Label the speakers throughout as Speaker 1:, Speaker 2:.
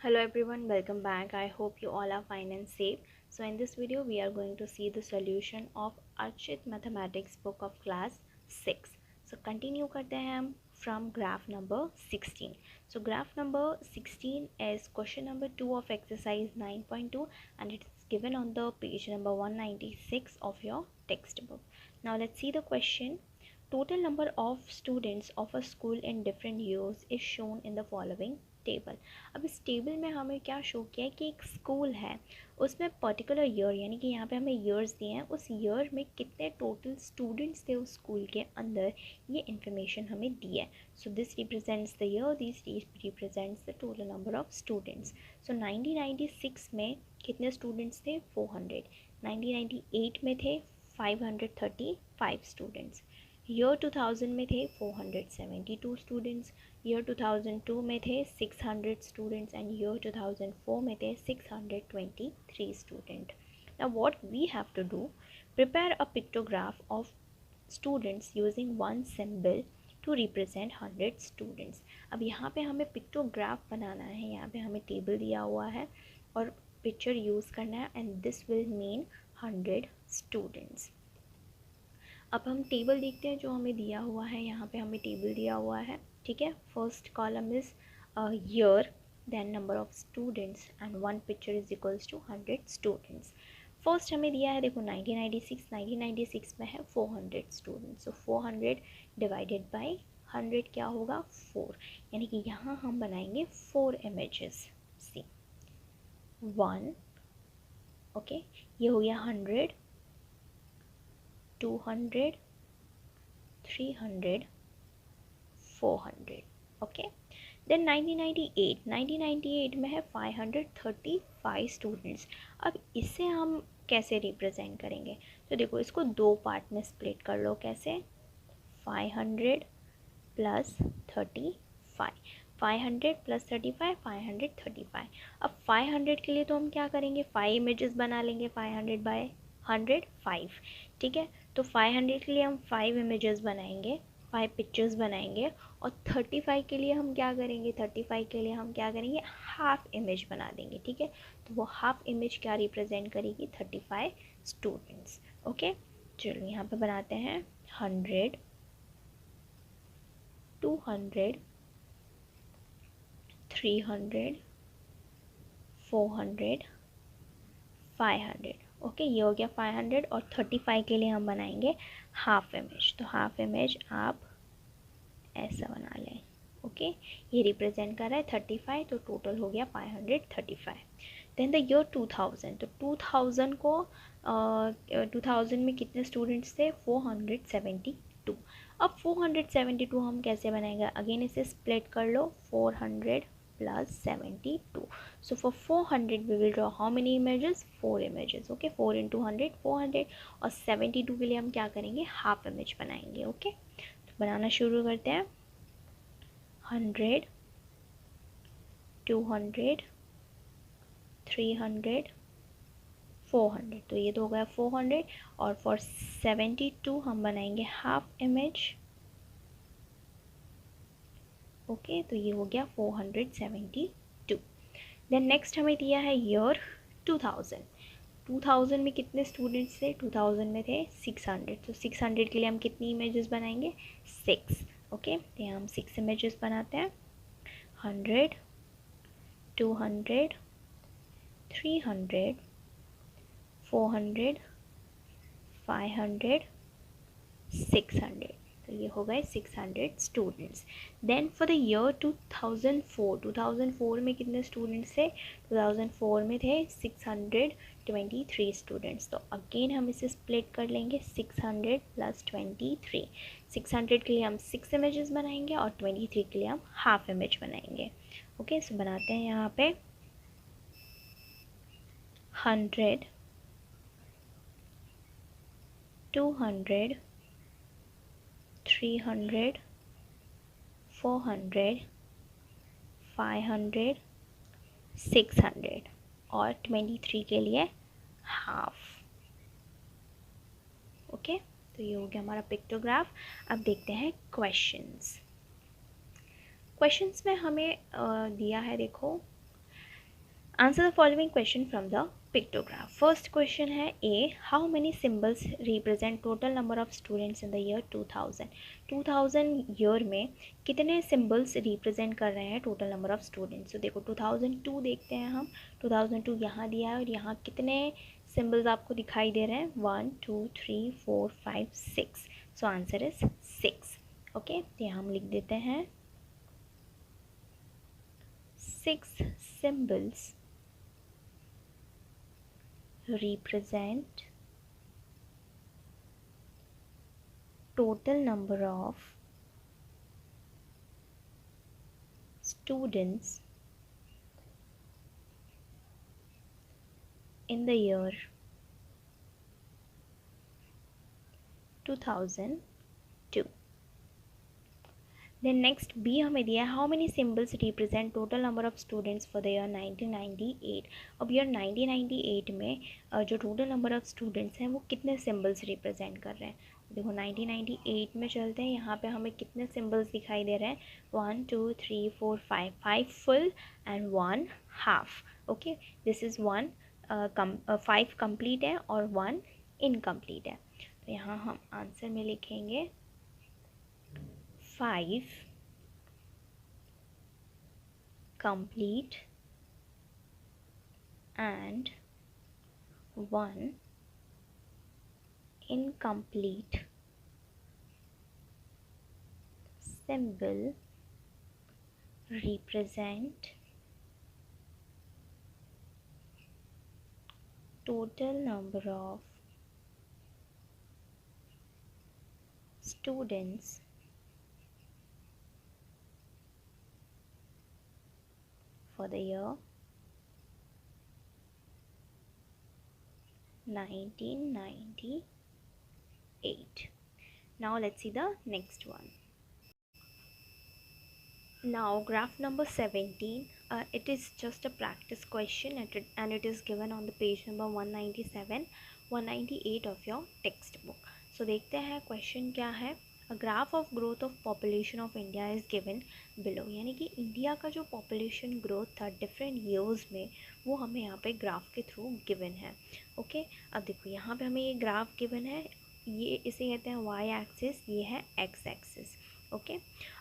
Speaker 1: Hello everyone, welcome back. I hope you all are fine and safe. So in this video we are going to see the solution of Archit Mathematics book of class 6. So continue करते हैं हम from graph number 16. So graph number 16 is question number 2 of exercise 9.2 and it is given on the page number 196 of your textbook. Now let's see the question. Total number of students of a school in different years is shown in the following table. अब इस table में हमें क्या show किया है कि एक school है, उसमें पर्टिकुलर ईयर यानी कि यहाँ पे हमें ईयर्स दिए हैं, उस ईयर में कितने टोटल स्टूडेंट्स थे उस स्कूल के अंदर, ये इन्फॉर्मेशन हमें दी है. So this represents the year, this represents the total number of students. So 1996 में कितने स्टूडेंट्स थे? 400. 1998 में थे 535 स्टूडेंट्स. ईयर 2000 में थे 472 स्टूडेंट्स. ईयर 2002 में थे 600 स्टूडेंट्स एंड ईयर 2004 में थे 623 student. Now what we have to do, prepare a pictograph of students using one symbol to represent 100 students. अब यहाँ पे हमें पिक्टोग्राफ बनाना है, यहाँ पे हमें टेबल दिया हुआ है और पिक्चर यूज़ करना है and this will mean 100 students. अब हम टेबल देखते हैं जो हमें दिया हुआ है. यहाँ पे हमें टेबल दिया हुआ है, ठीक है. First column is year, then number of students and one picture is equals to 100 students. First हमें दिया है, देखो 1996 में है 400 स्टूडेंट्स. सो 400 डिवाइडेड बाई 100 क्या होगा? 4. यानी कि यहाँ हम बनाएंगे 4 इमेजेस. सी 1, ओके, ये हो गया 100, 200, 300, 400. ओके. देन 1998 में है 535 स्टूडेंट्स. अब इसे हम कैसे रिप्रेजेंट करेंगे? तो देखो इसको दो पार्ट में स्प्लिट कर लो. कैसे? 500 प्लस 35, 500 प्लस 35, 535. अब 500 के लिए तो हम क्या करेंगे? 5 इमेजेस बना लेंगे. 500 बाय 100 5, ठीक है. तो 500 के लिए हम 5 इमेजेस बनाएंगे, 5 पिक्चर्स बनाएंगे. और 35 के लिए हम क्या करेंगे? 35 के लिए हम क्या करेंगे? हाफ इमेज बना देंगे, ठीक है. तो वो हाफ इमेज क्या रिप्रेजेंट करेगी? 35 स्टूडेंट्स. ओके, चलो यहाँ पे बनाते हैं 100, 200, 300, 400, 500. ओके, ये हो गया 500. और 35 के लिए हम बनाएंगे हाफ इमेज. तो हाफ इमेज आप ऐसा बना लें. ओके, ये रिप्रेजेंट कर रहा है 35, तो टोटल हो गया 535. Then the year 2000. तो 2000 को 2000 में कितने स्टूडेंट्स थे? 472. अब 472 हम कैसे बनाएंगे? अगेन इसे स्प्लिट कर लो. 400 plus 72. So for 400 we will draw how many images? 4 images. Okay, 4 into 100 400. और 72 के लिए हम क्या करेंगे? हाफ इमेज बनाएंगे. ओके, तो बनाना शुरू करते हैं. 100, 200, 300, 400. तो ये तो हो गया 400. और फॉर 72 हम बनाएंगे हाफ इमेज. ओके, तो ये हो गया 472. देन नेक्स्ट हमें दिया है ईयर 2000. 2000 में कितने स्टूडेंट्स थे? 2000 में थे 600. तो 600 के लिए हम कितनी इमेजेस बनाएंगे? 6. ओके, तो यहाँ हम 6 इमेजेस बनाते हैं. 100, 200, 300, 400, 500, 600. तो ये हो गए 600 students. Then for the year 2004 में कितने स्टूडेंट्स थे? 2004 में थे 623 स्टूडेंट्स. तो अगेन हम इसे स्प्लिट कर लेंगे. 600 प्लस 23. 600 के लिए हम 6 इमेजेस बनाएंगे और 23 के लिए हम हाफ इमेज बनाएंगे. ओके, सो बनाते हैं यहाँ पे 100, 200, 300, 400, 500, 600 और 23 के लिए हाफ. ओके, तो ये हो गया हमारा पिक्टोग्राफ. अब देखते हैं क्वेश्चंस. क्वेश्चंस में हमें दिया है, देखो Answer the following question from the pictograph. First question है A. How many symbols represent total number of students in the year 2000? 2000 year में कितने symbols represent कर रहे हैं total number of students? तो देखो 2002 देखते हैं हम. 2002 यहाँ दिया है और यहाँ कितने symbols आपको दिखाई दे रहे हैं? 1 2 3 4 5 6. So answer is 6. ओके, तो यहाँ हम लिख देते हैं 6 symbols represent total number of students in the year 2002. Then next B हमें दिया है how many symbols represent total number of students for the year 1998. अब year 1998 में जो total number of students हैं वो कितने symbols represent कर रहे हैं? देखो 1998 में चलते हैं. यहाँ पे हमें कितने symbols दिखाई दे रहे हैं? 1 2 3 4 5 full and 1 half. Okay, this is 5 complete है और 1 incomplete है. तो यहाँ हम आंसर में लिखेंगे 5 complete and 1 incomplete symbol represent total number of students for the year 1998. Now let's see the next one. Now graph number 17, it is just a practice question and it is given on the page number 197 198 of your textbook. So देखते हैं question क्या है. A graph of growth of population of India is given below. यानी कि India का जो population growth था different years में वो हमें यहाँ पे graph के थ्रू given है. ओके, अब देखो यहाँ पे हमें ये graph given है, ये इसे कहते हैं y axis, ये है x axis. ओके,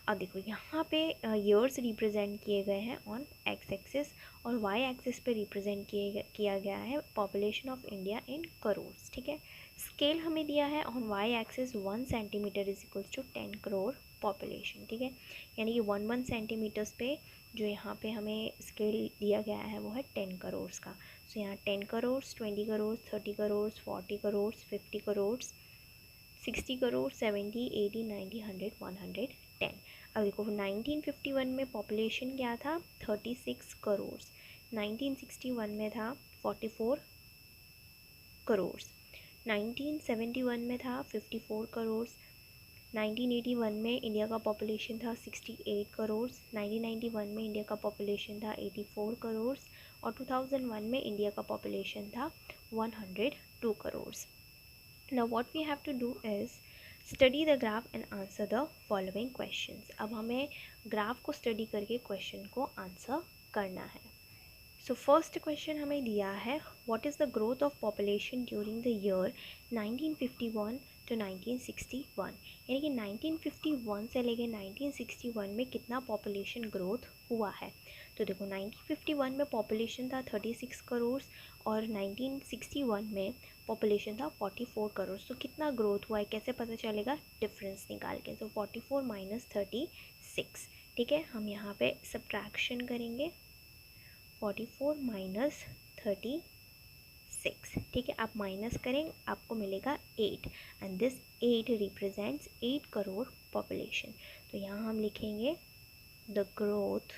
Speaker 1: अब देखो यहाँ पे ईयर्स रिप्रेजेंट किए गए हैं ऑन एक्स एक्सिस और वाई एक्सिस पे रिप्रेजेंट किया गया है population of India in crore. ठीक है, स्केल हमें दिया है on Y axis 1 centimetre is equals to 10 crore population. ठीक है, यानी कि 1 सेंटीमीटर्स पे जो यहाँ पे हमें स्केल दिया गया है वो है 10 करोड़ का. सो यहाँ 10 करोड़, 20 करोड़, 30 करोड़, 40 करोड़, 50 करोड़, 60 करोड़, 70, 80, 90, 100, 110. अब देखो 1951 में पॉपुलेशन क्या था? 36 करोड़. 1961 में था 44 करोड़. 1971 में था 54 करोड़. 1981 में इंडिया का पॉपुलेशन था 68 करोड़. 1991 में इंडिया का पॉपुलेशन था 84 करोड़ और 2001 में इंडिया का पॉपुलेशन था 102 crore. Now what we have to do is study the graph and answer the following questions. अब हमें ग्राफ को स्टडी करके क्वेश्चन को आंसर करना है. सो फर्स्ट क्वेश्चन हमें दिया है what is the growth of population during the year 1951 to 1961. यानी कि 1951 से लेके 1961 में कितना पॉपुलेशन ग्रोथ हुआ है. तो देखो 1951 में पॉपुलेशन था 36 करोड़ और 1961 में पॉपुलेशन था 44 करोड़. तो कितना ग्रोथ हुआ है कैसे पता चलेगा? डिफरेंस निकाल के. तो 44 माइनस 36. ठीक है, हम यहाँ पे सब्ट्रैक्शन करेंगे 44 माइनस 36. ठीक है, आप माइनस करें आपको मिलेगा 8 and this 8 represents 8 crore population. तो यहाँ हम लिखेंगे the growth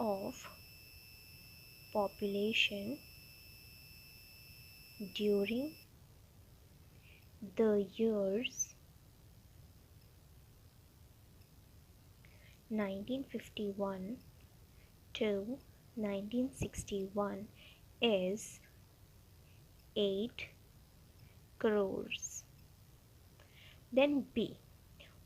Speaker 1: of population during the years 1951 to 1961 is 8 crores. Then B,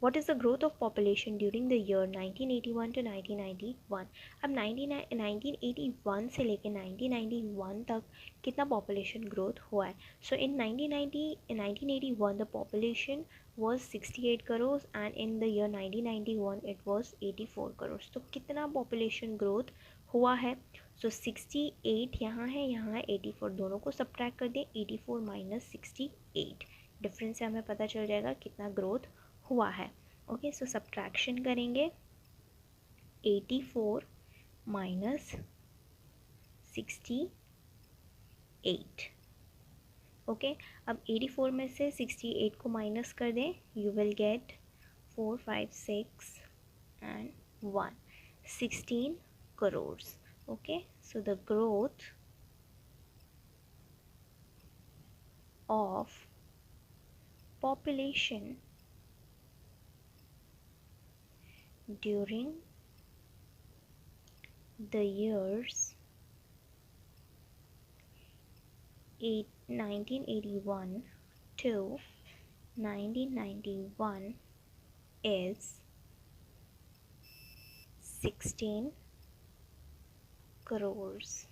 Speaker 1: what is the growth of population during the year 1981 to 1991। अब 1981 से लेकर 1991 तक कितना पॉपुलेशन ग्रोथ हुआ है। सो इन 1981 the population was 68 crores and in the year 1991 it was 84 crores। तो कितना population growth हुआ है। सो 68 यहाँ है 84, दोनों को सब्ट्रैक्ट कर दें, 84 माइनस 68, डिफरेंस से हमें पता चल जाएगा कितना ग्रोथ हुआ है। ओके, सो सब्ट्रैक्शन करेंगे 84 माइनस 68। ओके, अब 84 में से 68 को माइनस कर दें, you will get 4 5 6 and 1 16 crores। Okay, so the growth of population during the years 1981 to 1991 is 16 crores।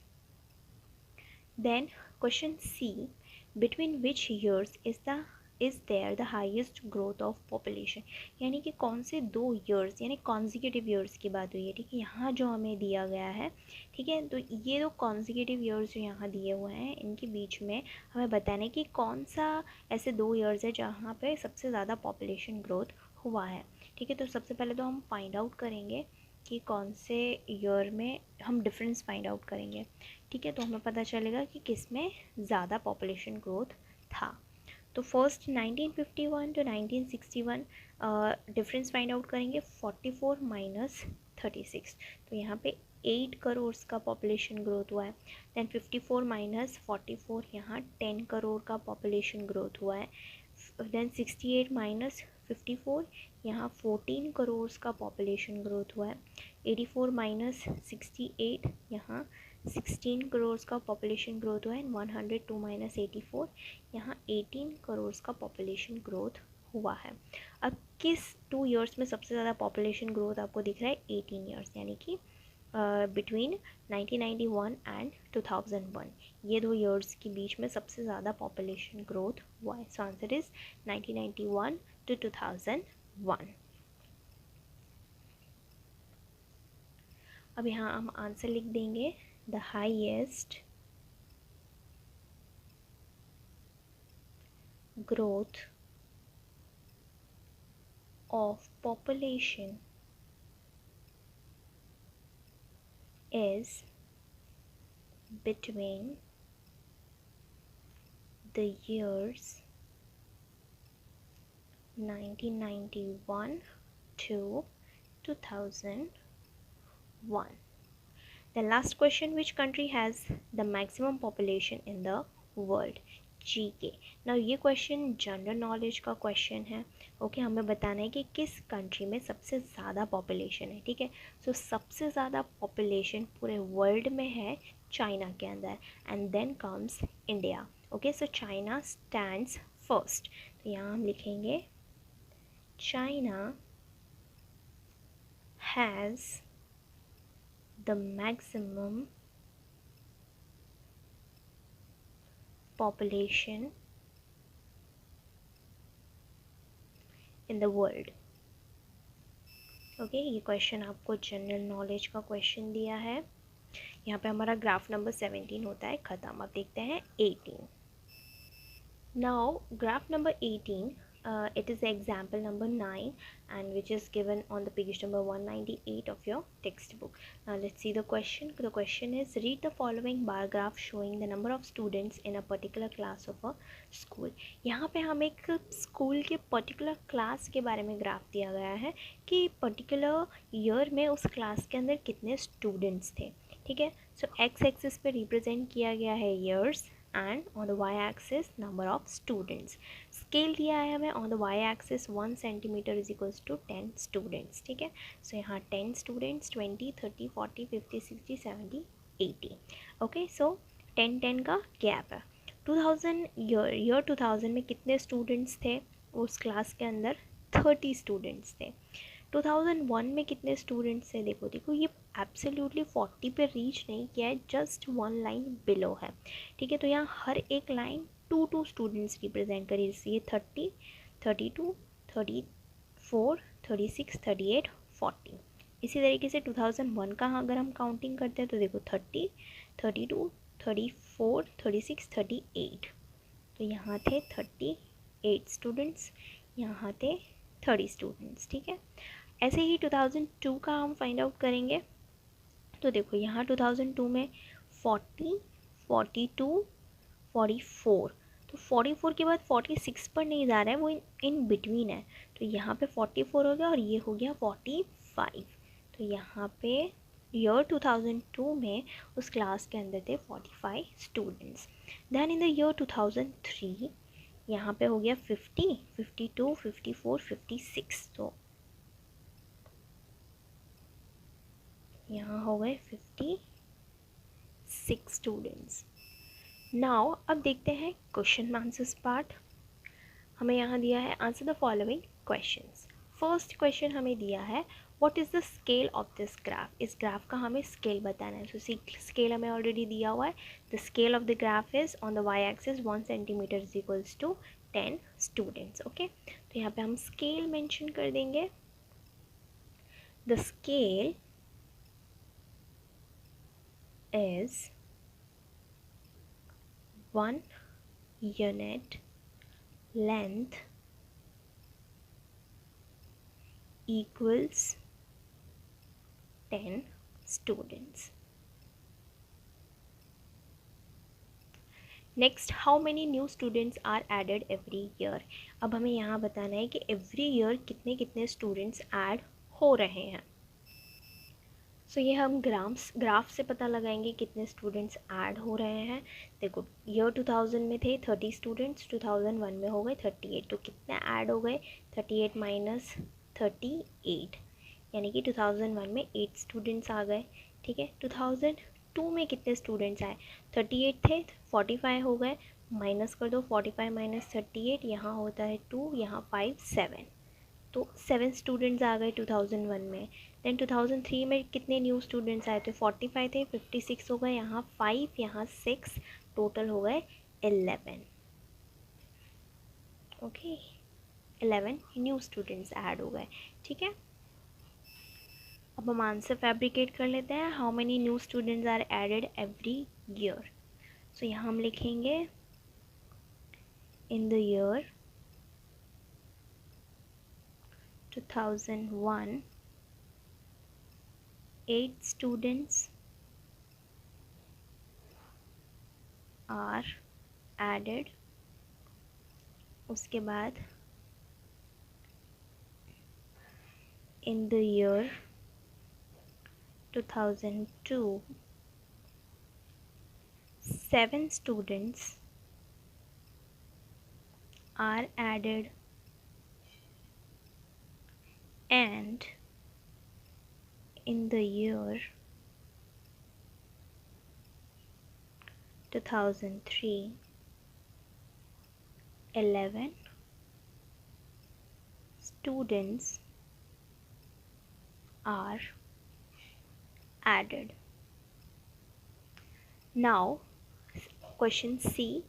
Speaker 1: Then question C, between which years is there the highest growth of population। यानी कि कौन से 2 years यानी consecutive years की बात हुई है। ठीक है, यहाँ जो हमें दिया गया है, ठीक है, तो ये 2 consecutive years जो यहाँ दिए हुए हैं, इनके बीच में हमें बताना है कि कौन सा ऐसे 2 years है जहाँ पे सबसे ज़्यादा population growth हुआ है। ठीक है, तो सबसे पहले तो हम फाइंड आउट करेंगे कि कौन से ईयर में हम डिफरेंस फाइंड आउट करेंगे। ठीक है, तो हमें पता चलेगा कि किस में ज़्यादा पॉपुलेशन ग्रोथ था। तो first 1951 to 1961 difference find out करेंगे, 44 माइनस 36, तो यहाँ पे 8 करोड़ का पॉपुलेशन ग्रोथ हुआ है। दैन 54 माइनस 44, यहाँ 10 करोड़ का पॉपुलेशन ग्रोथ हुआ है। देन 68 माइनस 54, यहाँ 14 करोड़ का पॉपुलेशन ग्रोथ हुआ है। 84 माइनस 68, यहाँ 16 करोड़ का पॉपुलेशन ग्रोथ हुआ है। 102 माइनस 84, यहाँ 18 करोड़ का पॉपुलेशन ग्रोथ हुआ है। अब किस 2 ईयर्स में सबसे ज़्यादा पॉपुलेशन ग्रोथ आपको दिख रहा है, 18 ईयर्स, यानी कि बिटवीन 1991 एंड 2001, ये 2 ईयर्स के बीच में सबसे ज़्यादा पॉपुलेशन ग्रोथ हुआ है। So answer is 1991 to 2001। अब यहाँ हम आंसर लिख देंगे, the highest growth of population is between the years 1991 to 2001। The last question, which country has the maximum population in the world? GK। ना ये क्वेश्चन जनरल नॉलेज का question है। Okay, हमें बताना है कि किस कंट्री में सबसे ज़्यादा पॉपुलेशन है। ठीक है, सो सबसे ज़्यादा पॉपुलेशन पूरे वर्ल्ड में है चाइना के अंदर, and then comes India. Okay, so China stands first, तो यहाँ हम लिखेंगे China has the maximum population in the world। Okay, ये क्वेश्चन आपको जनरल नॉलेज का क्वेश्चन दिया है। यहाँ पे हमारा ग्राफ नंबर 17 होता है ख़त्म। अब देखते हैं 18। Now graph number 18, it is example number 9 and which is given on the page number 198 of your textbook। Now let's see the question. The question is, read the following bar graph showing the number of students in a particular class of a school। यहाँ पे हम एक school के particular class के बारे में graph दिया गया है कि पर्टिकुलर ईयर में उस क्लास के अंदर कितने स्टूडेंट्स थे। ठीक है, सो एक्स एक्सिस पे रिप्रेजेंट किया गया है years and on the y axis number of students. Scale दिया है हमें on the y axis 1 centimetre is equals to 10 students. ठीक है, सो यहाँ 10 स्टूडेंट्स, 20 30 40 50 60 70 80। ओके, सो 10 का गैप है। 2000 ईयर 2000 में कितने स्टूडेंट्स थे उस क्लास के अंदर, 30 स्टूडेंट्स थे। 2001 में कितने स्टूडेंट्स थे, देखो देखो ये एब्सोल्युटली 40 पे रीच नहीं किया है, जस्ट वन लाइन बिलो है, ठीक है। तो यहाँ हर एक लाइन टू स्टूडेंट्स रिप्रेजेंट करी, जैसे ये 30, 32, 34, 36, 38, 40। इसी तरीके से 2001 का अगर हम काउंटिंग करते हैं तो देखो 30, 32, 34, 36, 38। तो यहाँ थे 38 स्टूडेंट्स, यहाँ थे 30 स्टूडेंट्स, ठीक है। ऐसे ही 2002 का हम फाइंड आउट करेंगे। तो देखो यहाँ 2002 में 40, 42, 44। तो 44 के बाद 46 पर नहीं जा रहा है, वो इन बिटवीन है। तो यहाँ पे 44 हो गया और ये हो गया 45। तो यहाँ पे ईयर 2002 में उस क्लास के अंदर थे 45 students. Then in the year 2003 यहाँ पे हो गया 50, 52, 54, 56। तो यहाँ हो गए 56 स्टूडेंट्स। नाउ अब देखते हैं क्वेश्चन आंसर्स पार्ट। हमें यहाँ दिया है answer the following questions. First question हमें दिया है what is the scale of this graph. इस ग्राफ का हमें स्केल बताना है। सो स्केल हमें ऑलरेडी दिया हुआ है। The scale of the graph is on the y axis 1 centimetre is equals to 10 students. Okay, तो यहाँ पे हम स्केल मेंशन कर देंगे। The scale is 1 unit length equals 10 students. Next, how many new students are added every year? अब हमें यहाँ बताना है कि every year कितने कितने students add हो रहे हैं। सो ये हम ग्राफ से पता लगाएंगे कितने स्टूडेंट्स ऐड हो रहे हैं। देखो ईयर 2000 में थे 30 स्टूडेंट्स, 2001 में हो गए 38। तो कितने ऐड हो गए, 38 माइनस 38, यानी कि 2001 में 8 स्टूडेंट्स आ गए, ठीक है। 2002 में कितने स्टूडेंट्स आए, 38 थे, 45 हो गए, माइनस कर दो 45 माइनस 38, यहाँ होता है 2, यहाँ 5, 7। तो 7 स्टूडेंट्स आ गए 2001 में। देन 2003 में कितने न्यू स्टूडेंट्स आए थे, 45 थे, 56 हो गए, यहाँ 5, यहाँ 6, टोटल हो गए 11। ओके, 11 न्यू स्टूडेंट्स ऐड हो गए, ठीक है। अब हम आंसर फैब्रिकेट कर लेते हैं। How many new students are added every year. So यहाँ हम लिखेंगे in the year 2001 8 students are added। उसके बाद in the year 2002 7 students are added and in the year 2003 11 students are added. Now question C,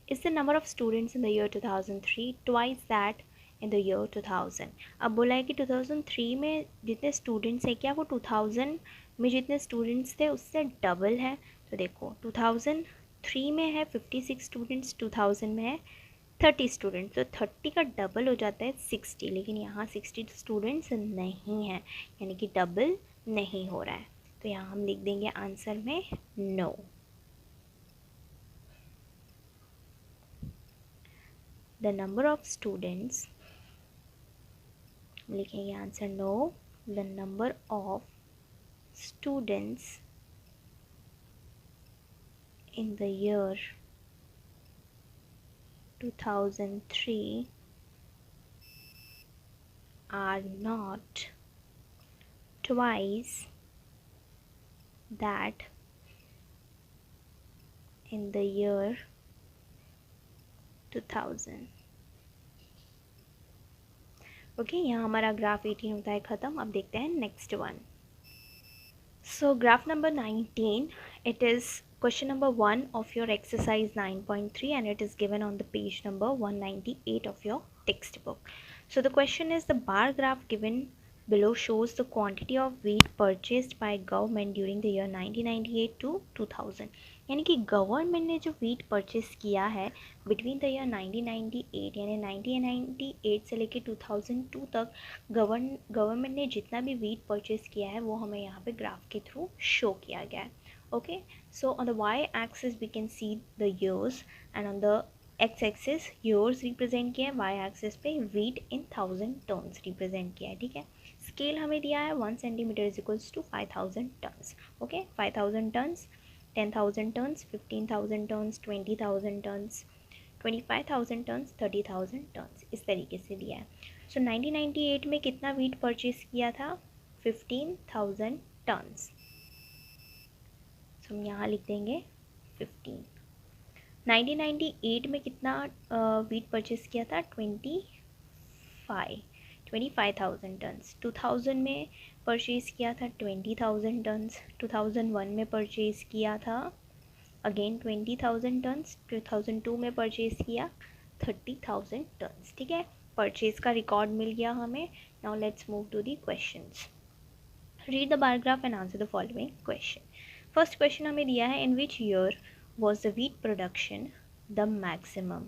Speaker 1: is the number of students in the year 2003 twice that in the year 2000? अब बोला है कि 2003 में जितने students हैं क्या वो 2000 में जितने स्टूडेंट्स थे उससे डबल है। तो देखो 2003 में है 56 स्टूडेंट्स, 2000 में है 30 स्टूडेंट्स, तो 30 का डबल हो जाता है 60, लेकिन यहाँ 60 स्टूडेंट्स नहीं हैं, यानी कि डबल नहीं हो रहा है। तो यहाँ हम लिख देंगे आंसर में no. The number of students, लिखेंगे answer no, the number of students in the year 2003 are not twice that in the year 2000. Okay, यहाँ हमारा ग्राफ 18 होता है ख़त्म। अब देखते हैं next one. So graph number 19, it is question number 1 of your exercise 9.3 and it is given on the page number 198 of your textbook. So the question is, the bar graph given below shows the quantity of wheat purchased by government during the year 1998 to 2000. यानी कि government ने जो wheat purchase किया है between the year 1998 यानी 1998 से लेके 2002 तक गवर्नमेंट ने जितना भी वीट परचेस किया है वो हमें यहाँ पे ग्राफ के थ्रू शो किया गया है। Okay, so on the y axis we can see the years and on the x axis years represent किया है, वाई एक्सिस पे वीट इन 1000 टन्स रिप्रेजेंट किया है। ठीक है, स्केल हमें दिया है 1 centimetre is equals to 5000 tons. Okay, 5000 tons, 10,000 tons, 15,000 tons, 20,000 tons, 25,000 tons, 30,000 tons, इस तरीके से दिया है। सो 1998 में कितना वीट परचेज किया था? 15,000 टन्स। सो हम यहाँ लिख देंगे 15। 1998 में कितना वीट परचेज किया था? 25,000 टन्स। 2000 में परचेज़ किया था 20,000 टन्स। 2001 में परचेज़ किया था अगेन 20,000 टन्स। 2002 में परचेज़ किया 30,000 टन्स। ठीक है, परचेज़ का रिकॉर्ड मिल गया हमें। Now let's move to the questions. Read the bar graph and answer the following question. First question हमें दिया है, in which year was the wheat production the maximum.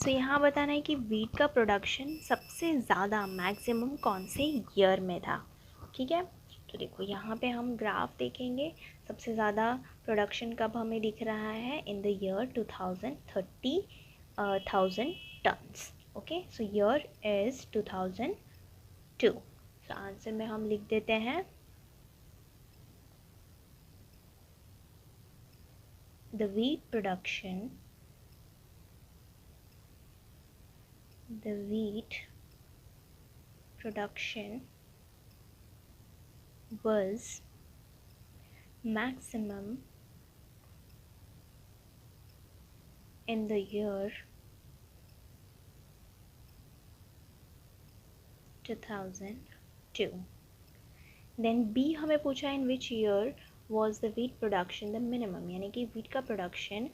Speaker 1: So यहाँ बताना है कि वीट का प्रोडक्शन सबसे ज़्यादा मैक्सिमम कौन से ईयर में था। ठीक है, तो देखो यहाँ पे हम ग्राफ देखेंगे, सबसे ज़्यादा प्रोडक्शन कब हमें दिख रहा है? In the year 2030,000 tons. Okay, so year is 2002। So answer में हम लिख देते हैं the wheat production, the wheat production was maximum in the year 2002. Then B हमें पूछा in which year was the wheat production the minimum, यानी कि wheat का production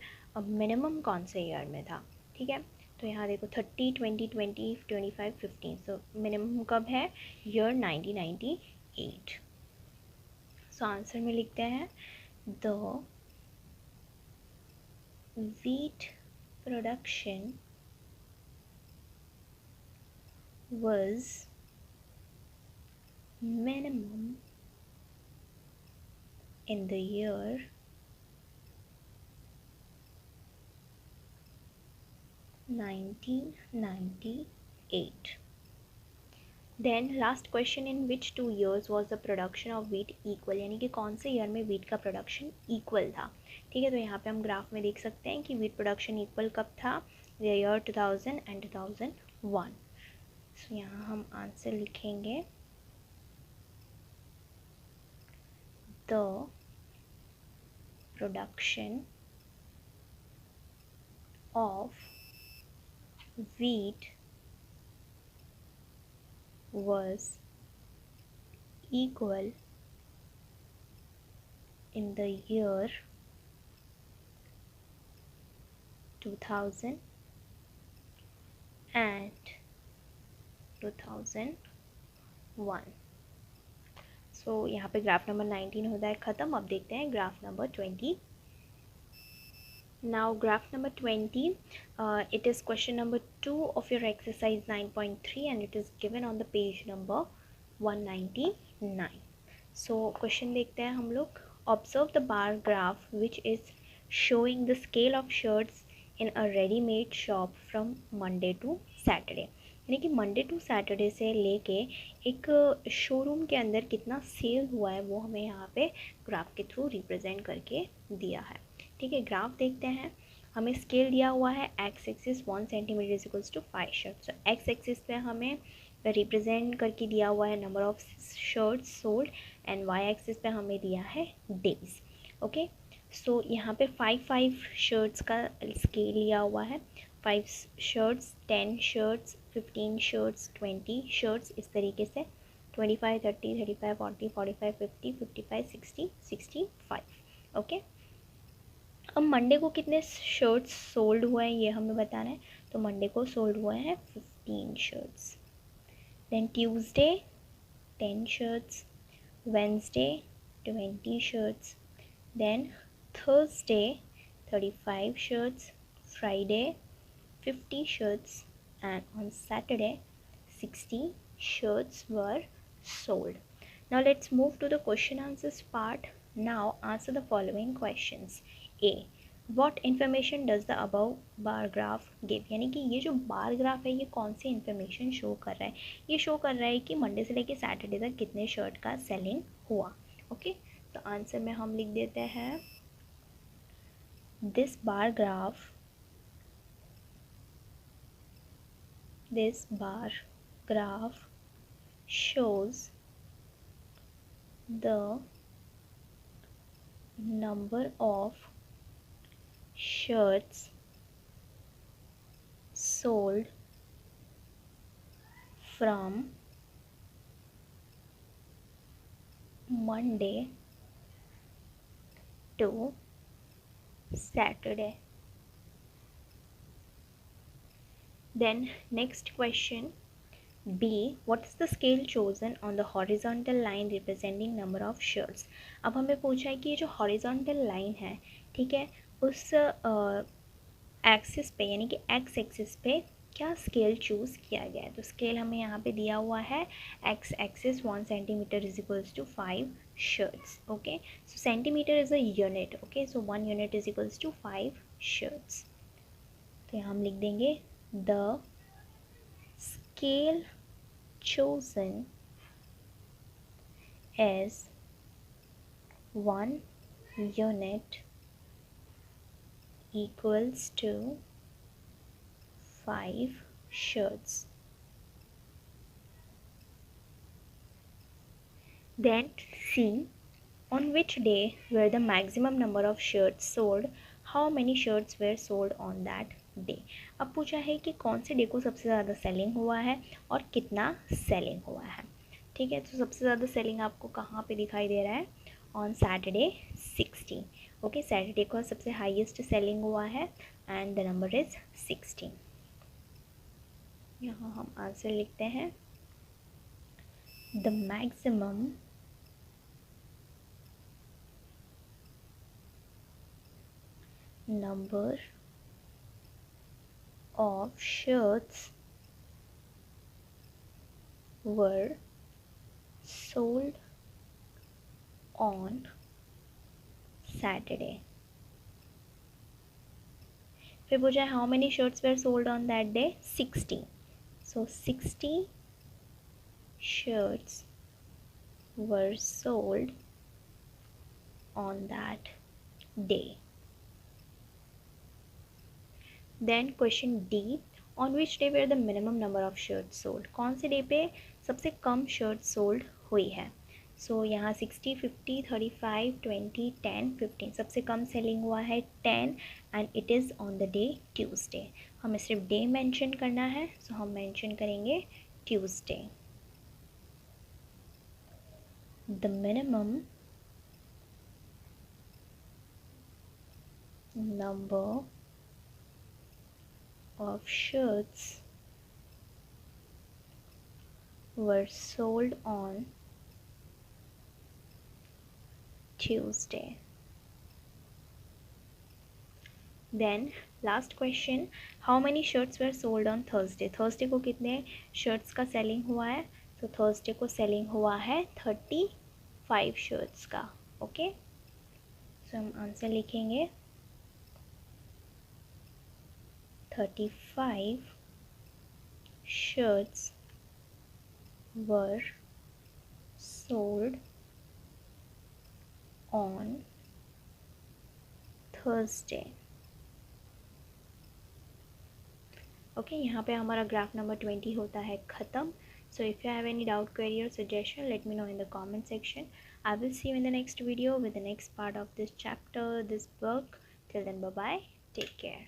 Speaker 1: मिनिमम कौन से ईयर में था। ठीक है, तो यहाँ देखो 30, 20, 20, 25, 15। सो मिनिमम कब है? ईयर 1998। सो आंसर में लिखते हैं the wheat production was minimum in the year 1998. Then last question, in which 2 years was the production of wheat equal, यानी कि कौन से ईयर में वीट का प्रोडक्शन इक्वल था। ठीक है, तो यहाँ पे हम ग्राफ में देख सकते हैं कि वीट प्रोडक्शन इक्वल कब था? The year 2000 and 2001। सो यहाँ हम आंसर लिखेंगे the production of wheat was equal in the year 2000 and 2001। सो यहाँ पे ग्राफ नंबर 19 होता है ख़त्म। अब देखते हैं graph number 20। Now graph number 20, it is question number 2 of your exercise 9.3 and it is given on the page number 199. So question देखते हैं हम लोग। Observe the bar graph which is showing the scale of shirts in a ready-made shop from Monday to Saturday. यानी कि Monday to Saturday से लेके एक showroom के अंदर कितना सेल हुआ है वो हमें यहाँ पे ग्राफ के थ्रू रिप्रेजेंट करके दिया है। ठीक है, ग्राफ देखते हैं। हमें स्केल दिया हुआ है x axis 1 centimetre is equals to 5 shirts. तो एक्स एक्सिस पे हमें रिप्रेजेंट करके दिया हुआ है number of shirts sold and y axis पे हमें दिया है डेज। ओके, सो यहाँ पे 5 शर्ट्स का स्केल लिया हुआ है। 5 शर्ट्स, 10 शर्ट्स, 15 शर्ट्स, 20 शर्ट्स, इस तरीके से 25, 30, 35, 40, 45, 50, 55, 60, 65। ओके, अब मंडे को कितने शर्ट्स सोल्ड हुए हैं ये हमें बताना है। तो मंडे को सोल्ड हुए हैं 15 shirts. Then Tuesday 10 shirts, Wednesday 20 shirts, then Thursday 35 shirts, Friday 50 shirts, and on Saturday 60 shirts were sold. Now let's move to the question answers part. Now answer the following questions. A. What information does the above bar graph give? यानी कि ये जो bar graph है ये कौन सी information show कर रहा है? ये शो कर रहा है कि मंडे से लेके सैटरडे तक कितने शर्ट का सेलिंग हुआ। ओके, तो आंसर में हम लिख देते हैं this bar graph shows the number of shirts sold from Monday to Saturday. Then next question B. What is the scale chosen on the horizontal line representing number of shirts? अब हमें पूछा है कि ये जो horizontal line है, ठीक है, उस एक्सिस पे यानी कि एक्स एक्सिस पे क्या स्केल चूज़ किया गया है। तो स्केल हमें यहाँ पे दिया हुआ है x axis 1 centimetre is equals to 5 shirts. Okay, so centimetre is a unit. Okay, so 1 unit is equals to 5 shirts. तो यहाँ हम लिख देंगे the scale chosen as 1 unit equals to 5 shirts. Then C. On which day were the maximum number of shirts sold? How many shirts were sold on that day? अब पूछा है कि कौन से डे को सबसे ज़्यादा सेलिंग हुआ है और कितना सेलिंग हुआ है। ठीक है, तो सबसे ज़्यादा सेलिंग आपको कहाँ पे दिखाई दे रहा है? On Saturday 60। ओके, सैटरडे को सबसे हाईएस्ट सेलिंग हुआ है एंड द नंबर इज 16। यहाँ हम आंसर लिखते हैं the maximum number of shirts were sold on Saturday. फिर पूछा है how many shirts were sold on that day? 60. So 60 shirts were sold on that day. Then question D. On which day were the minimum number of shirts sold? कौन से day पे सबसे कम shirt sold हुई है? सो यहाँ 60, 50, 35, 20, 10, 15 सबसे कम selling हुआ है 10 and it is on the day Tuesday. हमें सिर्फ डे मेंशन करना है, सो हम मेंशन करेंगे Tuesday. The minimum number of shirts were sold on Tuesday. Then last question, how many shirts were sold on Thursday? Thursday को कितने shirts का selling हुआ है? तो Thursday को selling हुआ है 35 shirts का। ओके, सो हम आंसर लिखेंगे 35 shirts were sold on Thursday. Okay, यहाँ पे हमारा ग्राफ नंबर 20 होता है ख़त्म। So if you have any doubt, query or suggestion, let me know in the comment section. I will see you in the next video with the next part of this chapter, this book. Till then, bye bye, take care.